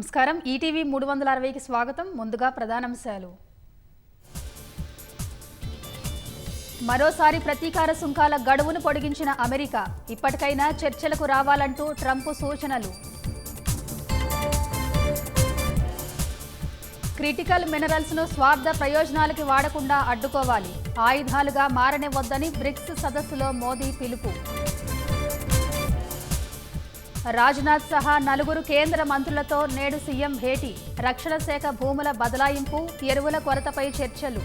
నమస్కారం ఈటీవీ 360కి స్వాగతం. ముందుగా ప్రధానాంశాలు. మరోసారి ప్రతీకార సుంకాల గడువును పొడిగించిన అమెరికా. ఇప్పటికైనా చర్చలకు రావాలంటూ ట్రంప్ సూచనలు. క్రిటికల్ మినరల్స్ ను స్వార్థ ప్రయోజనాలకి వాడకుండా అడ్డుకోవాలి. ఆయుధాలుగా మారనివ్వొద్దని బ్రిక్స్ సదస్సులో మోదీ పిలుపు. రాజ్నాథ్ సహా 4 కేంద్ర మంత్రులతో నేడు సీఎం భేటీ. రక్షణ శాఖ భూముల బదలాయింపు, ఎరువుల కొరతపై చర్చలు.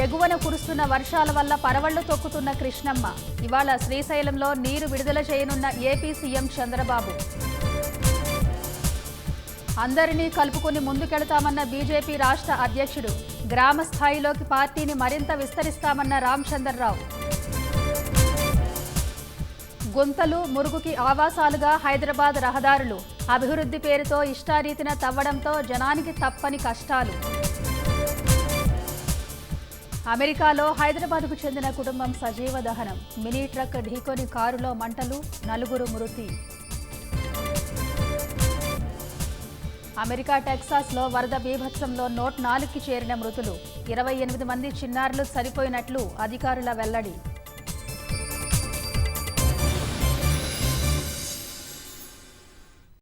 ఎగువన కురుస్తున్న వర్షాల వల్ల పరవళ్లు తొక్కుతున్న కృష్ణమ్మ. ఇవాళ శ్రీశైలంలో నీరు విడుదల చేయనున్న ఏపీ సీఎం చంద్రబాబు. అందరినీ కలుపుకుని ముందుకెళతామన్న బీజేపీ రాష్ట్ర అధ్యక్షుడు. గ్రామ స్థాయిలోకి పార్టీని మరింత విస్తరిస్తామన్న రామచంద్రరావు. గుంతలు, మురుగుకి ఆవాసాలుగా హైదరాబాద్ రహదారులు. అభివృద్ధి పేరుతో ఇష్టారీతిన తవ్వడంతో జనానికి తప్పని కష్టాలు. అమెరికాలో హైదరాబాద్కు చెందిన కుటుంబం సజీవ దహనం. మినీ ట్రక్ ఢీకొని కారులో మంటలు, 4 మృతి. అమెరికా టెక్సాస్లో వరద బీభత్సంలో 104కి చేరిన మృతులు. 28 మంది చిన్నారులు చనిపోయినట్లు అధికారుల వెల్లడి.